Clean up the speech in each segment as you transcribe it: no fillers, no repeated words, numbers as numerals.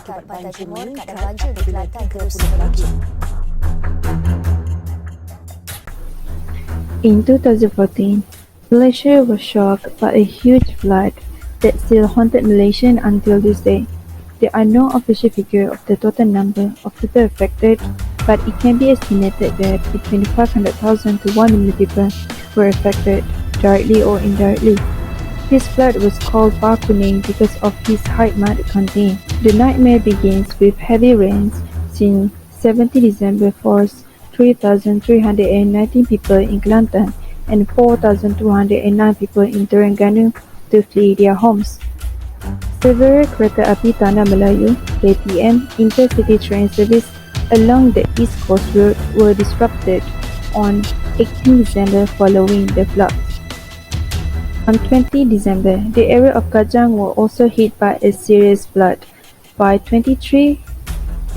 akibat pantai timur keadaan banjir di Kelantan terus berlanjut. In 2014, Malaysia was shocked by a huge flood that still haunted Malaysians until this day. There are no official figures of the total number of people affected, but it can be estimated that between 500,000 to 1 million people were affected, directly or indirectly. This flood was called Kuning because of its high mud content. The nightmare begins with heavy rains since 17 December forced 3,319 people in Kelantan and 4,209 people in Terengganu to flee their homes. Several kereta api Tanah Melayu (KTM) intercity train service along the East Coast Road were disrupted on 18 December following the floods. On 20 December, the area of Kajang were also hit by a serious flood. By 23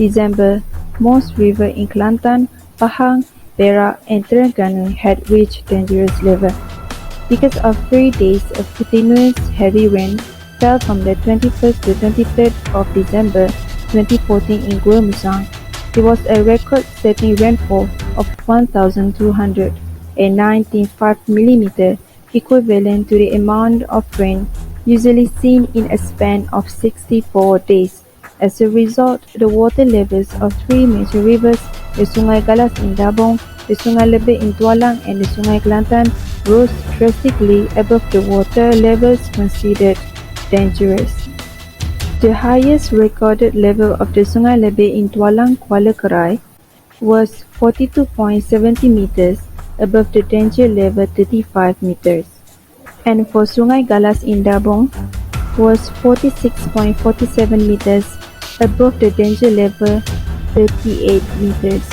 December, most rivers in Kelantan, Pahang, Perak and Terengganu had reached dangerous level. Because of 3 days of continuous heavy rain fell from the 21st to 23rd of December 2014 in Gua Musang, there was a record-setting rainfall of 1,295 mm, equivalent to the amount of rain usually seen in a span of 64 days. As a result, the water levels of 3 major rivers, the Sungai Galas in Dabong, the Sungai Lebih in Tualang and the Sungai Kelantan, rose drastically above the water levels considered dangerous. The highest recorded level of the Sungai Lebih in Tualang Kuala Kerai was 42.70 meters above the danger level 35 meters, and for Sungai Galas in Dabong was 46.47 meters above the danger level 38 meters.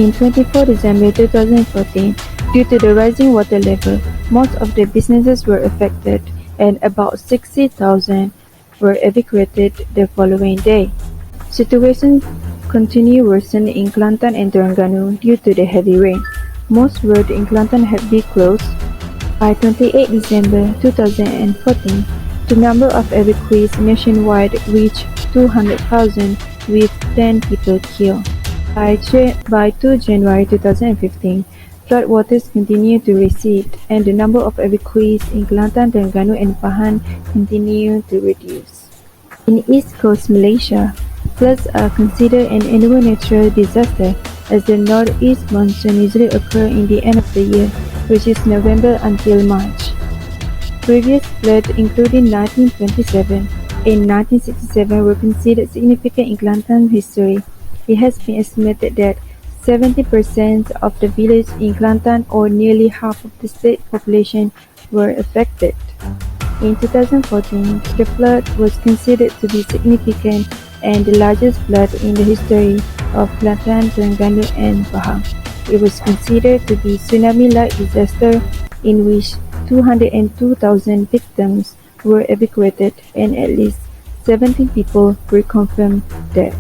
In 24 December 2014, due to the rising water level, most of the businesses were affected and about 60,000 were evacuated the following day. Situation continued worsen in Kelantan and Terengganu due to the heavy rain. Most roads in Kelantan had been closed. By 28 December 2014, the number of evacuees nationwide reached 200,000 with 10 people killed. By 2 January 2015, floodwaters continued to recede and the number of evacuees in Kelantan, Terengganu and Pahang continued to reduce. In East Coast Malaysia, floods are considered an annual natural disaster as the northeast monsoon usually occurs in the end of the year, which is November until March. Previous floods, including 1927 and 1967, were considered significant in Kelantan history. It has been estimated that 70% of the villages in Kelantan, or nearly half of the state population, were affected. In 2014, the flood was considered to be significant and the largest flood in the history of Kelantan, Terengganu and Pahang. It was considered to be a tsunami-like disaster in which 202,000 victims were evacuated and at least 17 people were confirmed dead.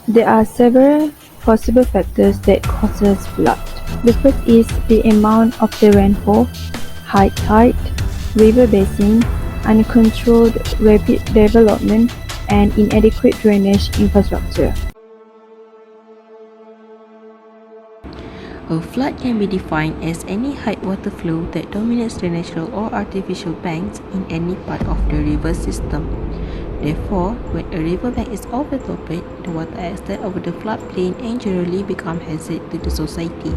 There are several possible factors that causes flood. The first is the amount of the rainfall, high tide, river basin, uncontrolled rapid development, and inadequate drainage infrastructure. A flood can be defined as any high water flow that dominates the natural or artificial banks in any part of the river system. Therefore, when a riverbank is overtopped, the water extends over the floodplain and generally becomes hazard to the society.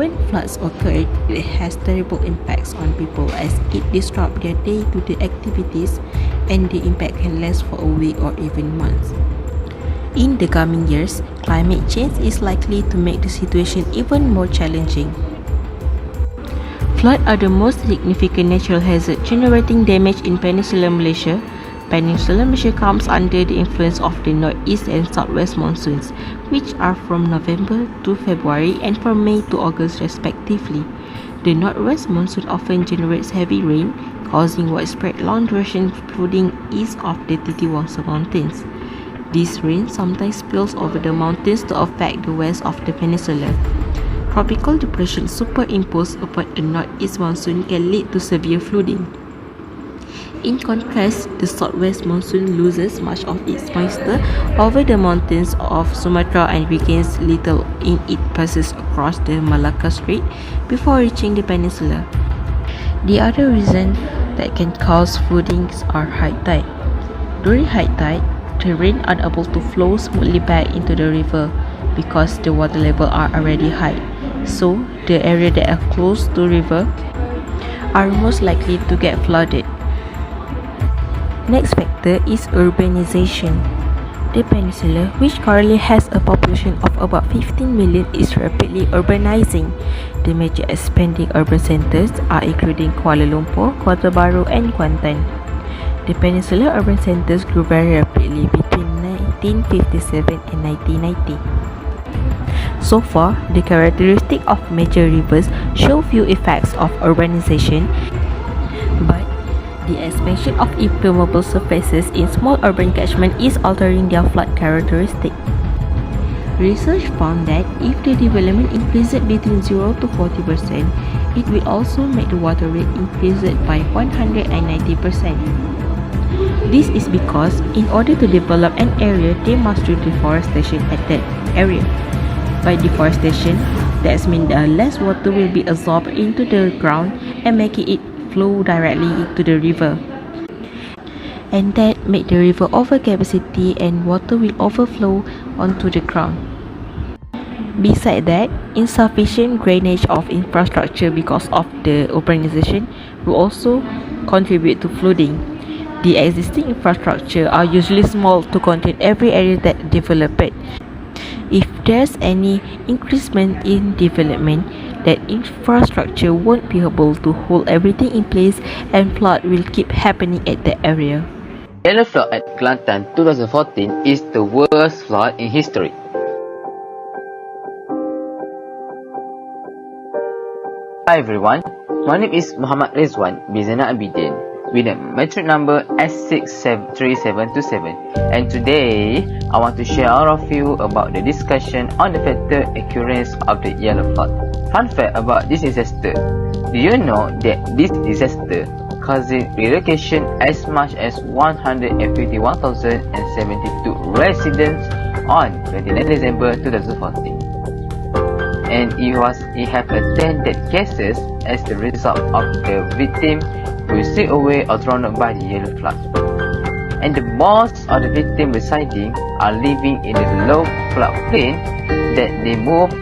When floods occur, it has terrible impacts on people as it disrupts their day-to-day activities and the impact can last for a week or even months. In the coming years, climate change is likely to make the situation even more challenging. Floods are the most significant natural hazard generating damage in Peninsular Malaysia. Peninsular Malaysia comes under the influence of the northeast and southwest monsoons, which are from November to February and from May to August respectively. The northwest monsoon often generates heavy rain, causing widespread long-duration flooding east of the Titiwangsa Mountains. This rain sometimes spills over the mountains to affect the west of the peninsula. Tropical depression superimposed upon a northeast monsoon can lead to severe flooding. In contrast, the southwest monsoon loses much of its moisture over the mountains of Sumatra and regains little in it passes across the Malacca Strait before reaching the peninsula. The other reason that can cause floodings are high tide. During high tide, the rain unable to flow smoothly back into the river because the water level are already high. So, the area that are close to river are most likely to get flooded. Next factor is urbanization. The peninsula, which currently has a population of about 15 million, is rapidly urbanizing. The major expanding urban centers are including Kuala Lumpur, Kota Baru and Kuantan. The peninsula urban centers grew very rapidly between 1957 and 1990. So far, the characteristics of major rivers show few effects of urbanization, but the expansion of impermeable surfaces in small urban catchments is altering their flood characteristics. Research found that if the development increases between 0 to 40%, it will also make the water rate increase by 190%. This is because in order to develop an area, they must do deforestation at that area. By deforestation, that means that less water will be absorbed into the ground and making it flow directly into the river. And that make the river over capacity and water will overflow onto the ground. Besides that, insufficient drainage of infrastructure because of the urbanization will also contribute to flooding. The existing infrastructure are usually small to contain every area that developed. If there's any increasement in development, that infrastructure won't be able to hold everything in place and flood will keep happening at that area. Yellow flood at Kelantan 2014 is the worst flood in history. Hi everyone, my name is Muhammad Rizwan Bizana Abidin with a metric number S63727, and today I want to share all of you about the discussion on the factor occurrence of the yellow flood. Fun fact about this disaster: do you know that this disaster causing relocation as much as 151,072 residents on 29 December 2014? And it have 10 dead cases as the result of the victim who is still away or thrown out by the yellow flood. And the most of the victims residing are living in the low flood plain that they move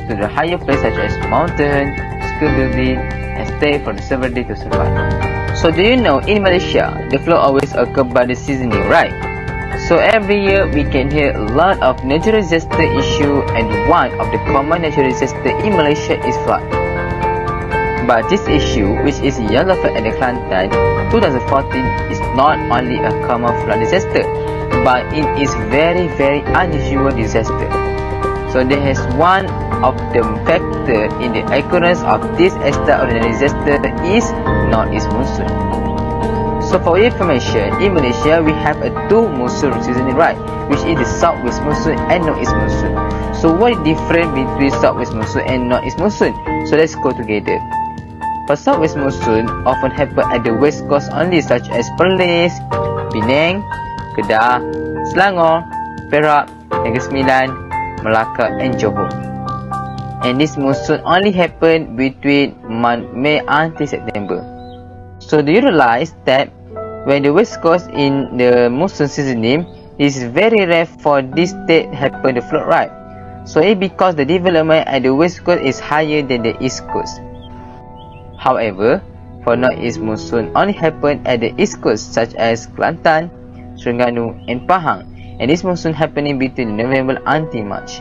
to the higher place such as mountain, school building, and stay for the several days to survive. So do you know in Malaysia, the flood always occur by the seasoning, right? So every year we can hear a lot of natural disaster issue, and one of the common natural disaster in Malaysia is flood. But this issue, which is yellow flood at the Kelantan 2014, is not only a common flood disaster, but it is very unusual disaster. So there is one of the factor in the occurrence of this extraordinary disaster is northeast monsoon. So for your information, in Malaysia we have two monsoon season, right? Which is the southwest monsoon and northeast monsoon. So what is different between southwest monsoon and northeast monsoon? So let's go together. For southwest monsoon often happen at the west coast only, such as Perlis, Penang, Kedah, Selangor, Perak, Negeri Sembilan, Melaka and Johor. And this monsoon only happen between month May until September. So do you realize that when the west coast in the monsoon seasoning, it is very rare for this state happen the flood, right? So it because the development at the west coast is higher than the east coast. However, for northeast monsoon only happen at the east coast such as Kelantan, Terengganu and Pahang, and this monsoon happening between November until March.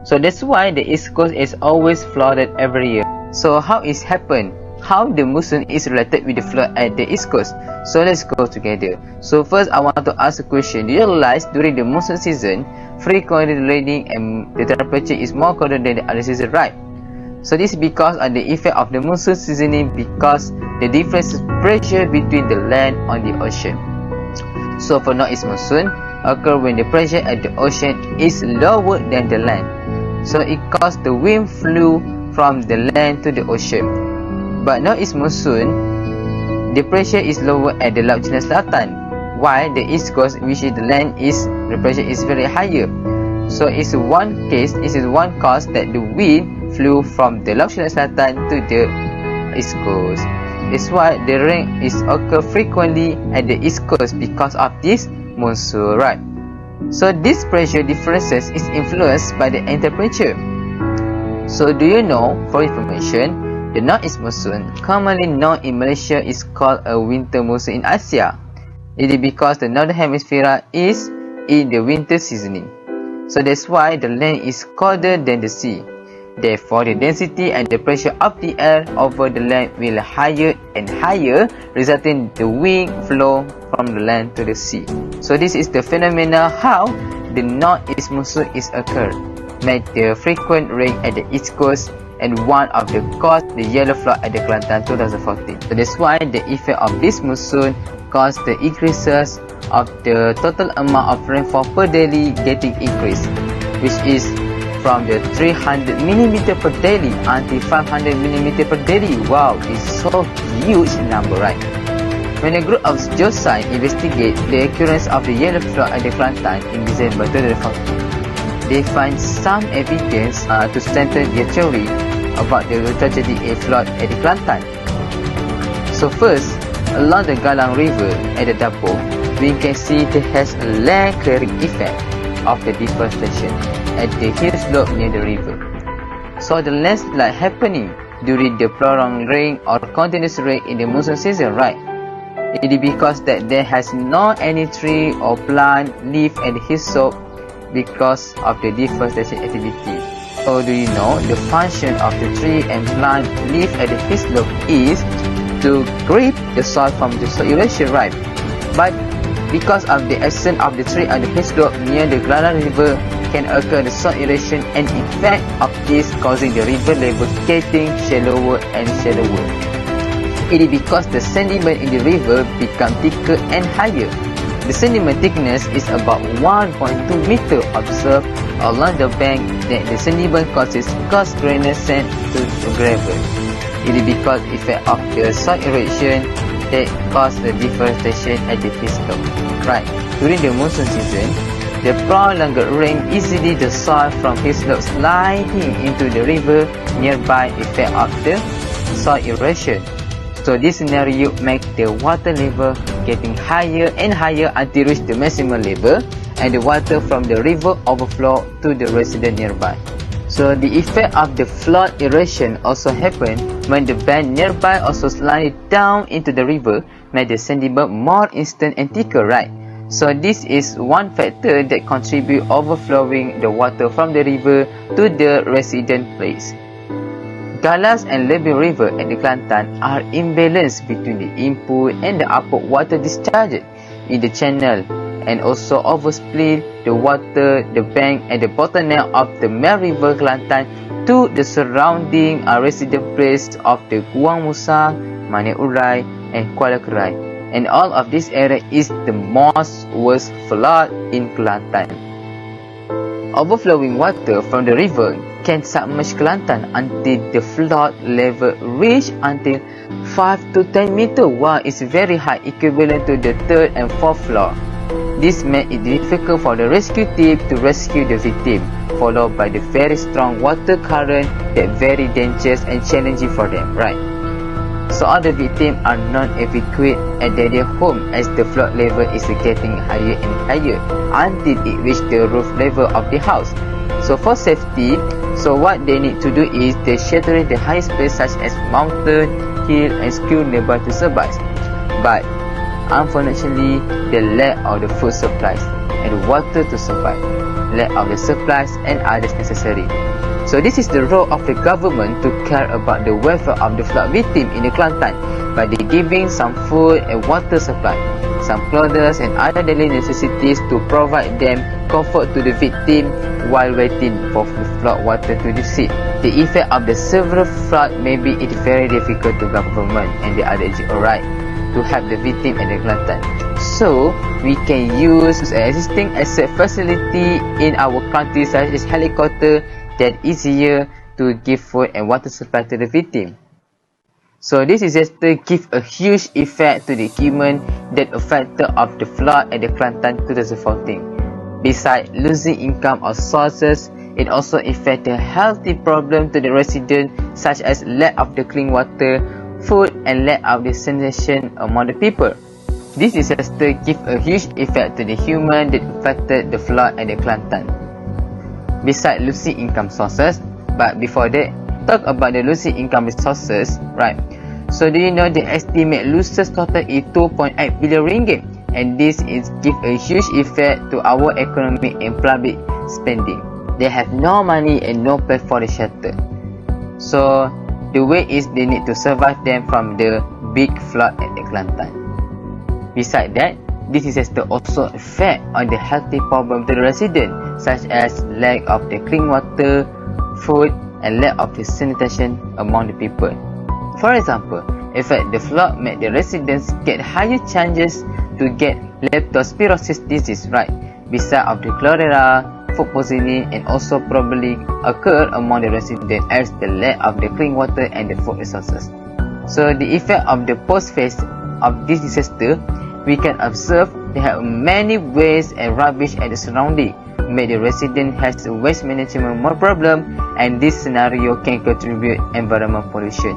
So that's why the east coast is always flooded every year. So how it happen? How the monsoon is related with the flood at the east coast? So let's go together. So first I want to ask a question. Do you realize during the monsoon season, frequently the raining and the temperature is more colder than the other season, right? So this is because of the effect of the monsoon seasoning, because the difference pressure between the land and the ocean. So for northeast monsoon occur when the pressure at the ocean is lower than the land. So it causes the wind flow from the land to the ocean. But northeast monsoon, the pressure is lower at the Laut Cina Selatan, while the east coast, which is the land, is the pressure is very higher. So it's one case, it is one cause that the wind flew from the Laut Cina Selatan to the east coast. It's why the rain is occur frequently at the east coast because of this monsoon, right? So this pressure differences is influenced by the air temperature. So do you know, for information, the northeast monsoon, commonly known in Malaysia, is called a winter monsoon in Asia. It is because the northern hemisphere is in the winter seasoning. So that's why the land is colder than the sea. Therefore, the density and the pressure of the air over the land will higher and higher, resulting in the wind flow from the land to the sea. So this is the phenomena how the northeast monsoon is occurred, made the frequent rain at the east coast, and one of the cause the yellow flood at the Kelantan 2014. So that's why the effect of this monsoon caused the increases of the total amount of rainfall per daily getting increased, which is from the 300 mm per daily until 500 mm per daily. Wow, it's so huge number, right? When a group of geoscientists investigate the occurrence of the yellow flood at the Kelantan in December 2014, they find some evidence to strengthen their theory about the tragedy a flood at the Kelantan. So first, along the Galang River at the Dapur, we can see it has a land clearing effect of the deforestation at the hill slope near the river. So the landslide happening during the prolonged rain or continuous rain in the monsoon season, right? It is because that there has no any tree or plant leaf at the hill slope because of the deforestation activity. So do you know the function of the tree and plant leaf at the hill slope is to grip the soil from the soil erosion, right? But because of the absence of the tree on the hill slope near the Galang River can occur the soil erosion and effect of this causing the river level getting shallower and shallower. It is because the sediment in the river become thicker and higher. The sediment thickness is about 1.2 meter observed along the bank that the sediment causes coarse granular sand to gravel. It is because effect of the soil erosion that cause the deforestation at the hill slope. Right, during the monsoon season, the prolonged rain easily the soil from hill slope sliding into the river nearby effect of the soil erosion. So this scenario makes the water level getting higher and higher until reach the maximum level, and the water from the river overflow to the resident nearby. So the effect of the flood erosion also happen when the bank nearby also slide down into the river, make the sediment more instant and thicker, right? So this is one factor that contribute overflowing the water from the river to the resident place. Galas and Lebih River at the Kelantan are imbalanced between the input and the output water discharged in the channel, and also overspill the water, the bank and the bottleneck of the main river Kelantan to the surrounding resident place of the Guang Musang, Mane Urai and Kuala Kerai. And all of this area is the most worst flood in Kelantan. Overflowing water from the river can submerge Kelantan until the flood level reach until 5 to 10 meter. Wow, it's very high, equivalent to the 3rd and 4th floor. This made it difficult for the rescue team to rescue the victim, followed by the very strong water current that very dangerous and challenging for them, right? So all the victims are not evacuated at their home as the flood level is getting higher and higher until it reaches the roof level of the house. So for safety, so what they need to do is they shelter the highest place such as mountain, hill and school nearby to survive. But unfortunately, the lack of the food supplies and water to survive, lack of the supplies and others necessary. So this is the role of the government to care about the welfare of the flood victim in the Kelantan by giving some food and water supply, some clothes and other daily necessities to provide them comfort to the victim while waiting for flood water to recede. The effect of the severe flood maybe it very difficult to government and the other NGO, right, to help the victim in the Kelantan. So we can use existing asset facility in our country such as helicopter that easier to give food and water supply to the victim. So this disaster give a huge effect to the human that affected of the flood at the Kelantan 2014. Besides losing income or sources, it also affect the healthy problem to the residents such as lack of the clean water, food and lack of the sanitation among the people. This disaster give a huge effect to the human that affected the flood at the Kelantan. Besides losing income sources, but before that, talk about the losing income resources, right? So do you know the estimate losses total is 2.8 billion ringgit, and this is give a huge effect to our economy and public spending. They have no money and no pay for the shelter. So the way is they need to survive them from the big flood at the Kelantan. Besides that, this disaster also affect on the healthy problem to the resident, such as lack of the clean water, food, and lack of the sanitation among the people. For example, if the flood made the residents get higher chances to get leptospirosis disease, right? Besides of the cholera, food poisoning, and also probably occur among the residents as the lack of the clean water and the food resources. So the effect of the post phase of this disaster, we can observe there are many waste and rubbish at the surrounding, make the resident has a waste management more problem, and this scenario can contribute environment pollution.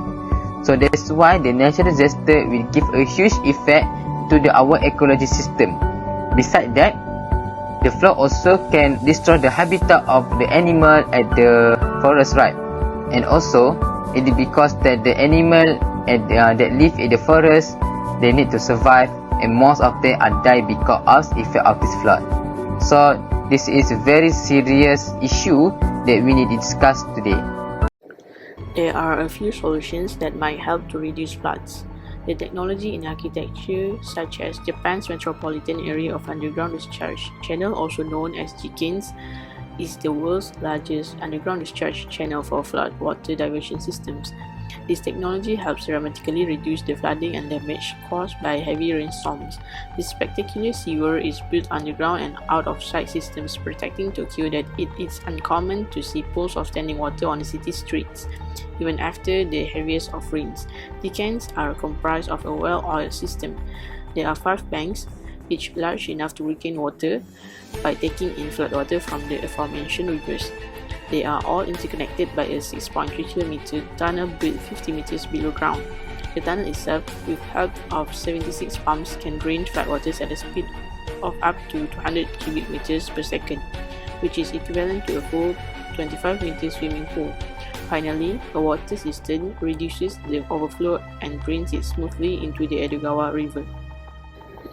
So that's why the natural disaster will give a huge effect to our ecology system. Besides that, the flood also can destroy the habitat of the animal at the forest, right? And also, it is because that the animal that live in the forest, they need to survive, and most of them are die because of effect of this flood. So this is a very serious issue that we need to discuss today. There are a few solutions that might help to reduce floods. The technology in architecture, such as Japan's Metropolitan Area of Underground Discharge Channel, also known as GCANS, is the world's largest underground discharge channel for flood water diversion systems. This technology helps dramatically reduce the flooding and damage caused by heavy rainstorms. This spectacular sewer is built underground and out-of-sight systems, protecting Tokyo that it is uncommon to see pools of standing water on the city streets, even after the heaviest of rains. The cans are comprised of a well-oiled system. There are 5 banks, each large enough to retain water by taking in floodwater from the aforementioned rivers. They are all interconnected by a 6.3 km tunnel built 50 meters below ground. The tunnel itself, with help of 76 pumps, can drain floodwaters at a speed of up to 200 cubic meters per second, which is equivalent to a full 25-meter swimming pool. Finally, a water system reduces the overflow and drains it smoothly into the Edogawa River.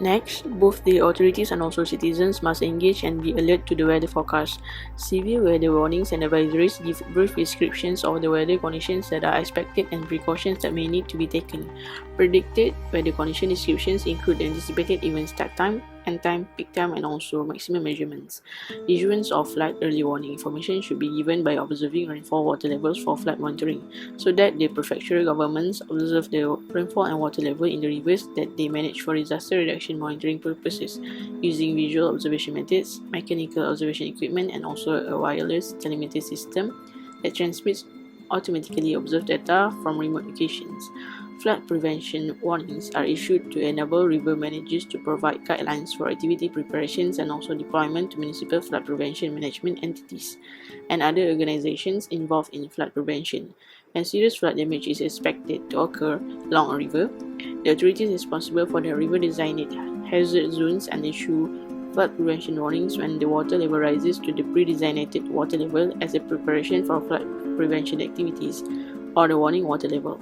Next, both the authorities and also citizens must engage and be alert to the weather forecast. Severe weather warnings and advisories give brief descriptions of the weather conditions that are expected and precautions that may need to be taken. Predicted weather condition descriptions include the anticipated event start time, end time, peak time, and also maximum measurements. The issuance of flood early warning information should be given by observing rainfall water levels for flood monitoring, so that the prefectural governments observe the rainfall and water level in the rivers that they manage for disaster reduction monitoring purposes, using visual observation methods, mechanical observation equipment, and also a wireless telemetry system that transmits automatically observed data from remote locations. Flood prevention warnings are issued to enable river managers to provide guidelines for activity preparations and also deployment to municipal flood prevention management entities and other organizations involved in flood prevention. When serious flood damage is expected to occur along a river, the authorities responsible for the river designate hazard zones and issue flood prevention warnings when the water level rises to the pre-designated water level as a preparation for flood prevention activities, or the warning water level.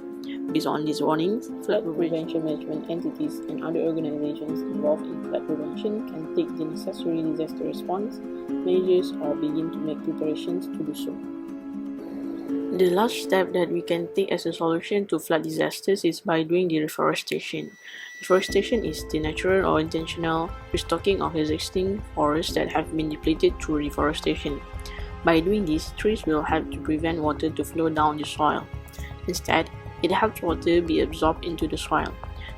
Based on these warnings, flood prevention management entities and other organizations involved in flood prevention can take the necessary disaster response measures or begin to make preparations to do so. The last step that we can take as a solution to flood disasters is by doing the reforestation. Reforestation is the natural or intentional restocking of existing forests that have been depleted through reforestation. By doing this, trees will help to prevent water to flow down the soil. Instead, it helps water be absorbed into the soil.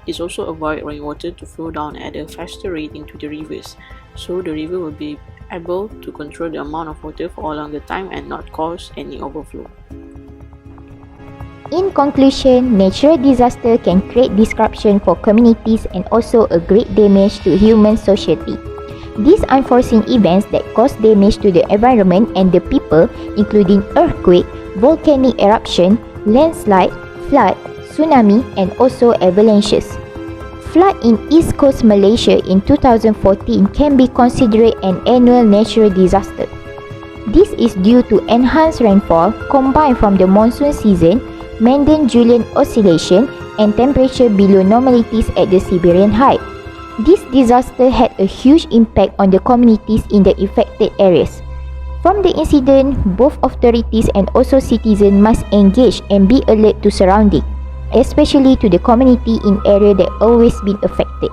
This also avoids rainwater to flow down at a faster rate into the rivers, so the river will be able to control the amount of water for a longer time and not cause any overflow. In conclusion, natural disaster can create disruption for communities and also a great damage to human society. These unforeseen events that cause damage to the environment and the people, including earthquake, volcanic eruption, landslide, flood, tsunami, and also avalanches. Flood in East Coast Malaysia in 2014 can be considered an annual natural disaster. This is due to enhanced rainfall combined from the monsoon season, Mandan-Julian oscillation, and temperature below normalities at the Siberian High. This disaster had a huge impact on the communities in the affected areas. From the incident, both authorities and also citizens must engage and be alert to surroundings, especially to the community in area that always been affected.